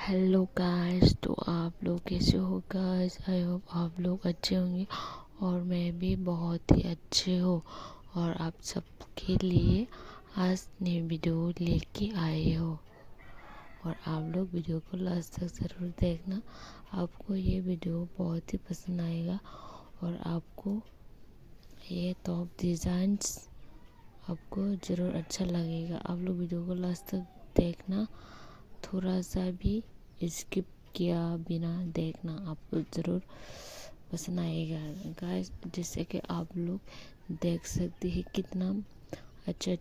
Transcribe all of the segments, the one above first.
Hello guys, तो आप लोग कैसे हो गाइस। आई होप आप लोग अच्छे होंगे और मैं भी बहुत ही अच्छे हो। और आप सबके लिए आज नई वीडियो लेके आए हो और आप लोग वीडियो को लास्ट तक ज़रूर देखना। आपको ये वीडियो बहुत ही पसंद आएगा और आपको ये टॉप डिज़ाइंस आपको ज़रूर अच्छा लगेगा। आप लोग वीडियो को लास्ट तक देखना, थोड़ा सा भी स्किप किया बिना देखना, आपको ज़रूर पसंद आएगा गाइस। जैसे कि आप लोग देख सकते हैं कितना अच्छे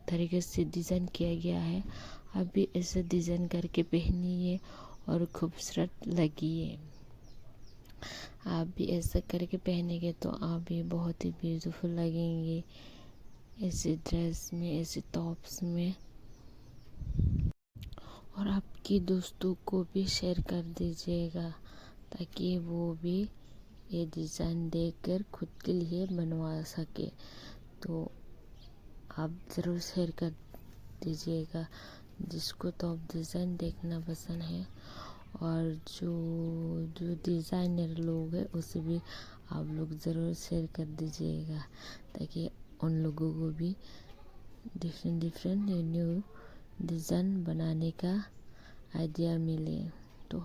तरीके से डिज़ाइन किया गया है। आप भी ऐसे डिज़ाइन करके पहनिए और खूबसूरत लगिए। आप भी ऐसा करके पहनेंगे तो आप भी बहुत ही ब्यूटीफुल लगेंगे ऐसे ड्रेस में, ऐसे टॉप्स में। और आपके दोस्तों को भी शेयर कर दीजिएगा ताकि वो भी ये डिज़ाइन देखकर खुद के लिए बनवा सके। तो आप ज़रूर शेयर कर दीजिएगा जिसको तो आप डिज़ाइन देखना पसंद है। और जो डिज़ाइनर लोग हैं उसे भी आप लोग ज़रूर शेयर कर दीजिएगा ताकि उन लोगों को भी डिफरेंट न्यू डिज़ाइन बनाने का आइडिया मिले। तो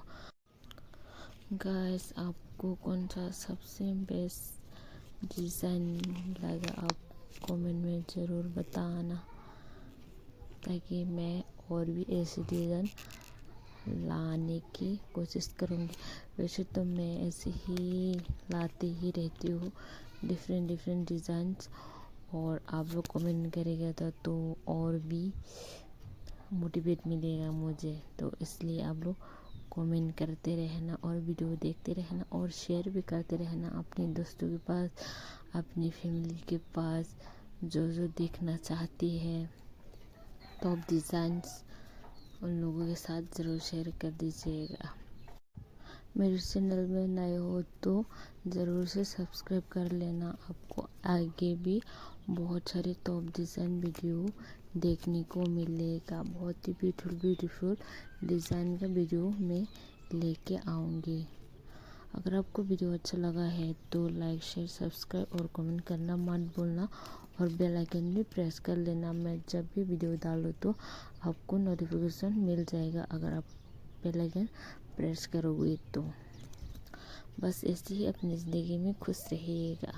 गाइस, आपको कौन सा सबसे बेस्ट डिज़ाइन लगा आप कमेंट में ज़रूर बताना ताकि मैं और भी ऐसे डिज़ाइन लाने की कोशिश करूँगी। वैसे तो मैं ऐसे ही लाती ही रहती हूँ डिफरेंट डिज़ाइंस, और आप लोग कमेंट करेगा तो और भी मोटिवेट मिलेगा मुझे। तो इसलिए आप लोग कमेंट करते रहना और वीडियो देखते रहना और शेयर भी करते रहना अपने दोस्तों के पास, अपनी फैमिली के पास जो देखना चाहती है टॉप डिज़ाइंस, उन लोगों के साथ ज़रूर शेयर कर दीजिएगा। मेरे चैनल में नए हो तो ज़रूर से सब्सक्राइब कर लेना। आपको आगे भी बहुत सारे टॉप डिज़ाइन वीडियो देखने को मिलेगा। बहुत ही ब्यूटीफुल डिज़ाइन का वीडियो मैं लेके आऊँगी। अगर आपको वीडियो अच्छा लगा है तो लाइक, शेयर, सब्सक्राइब और कमेंट करना मत भूलना और बेल आइकन भी प्रेस कर लेना। मैं जब भी वीडियो डालूँ तो आपको नोटिफिकेशन मिल जाएगा अगर आप बेल आइकन प्रेस करोगे तो। बस ऐसे ही अपनी ज़िंदगी में खुश रहिएगा।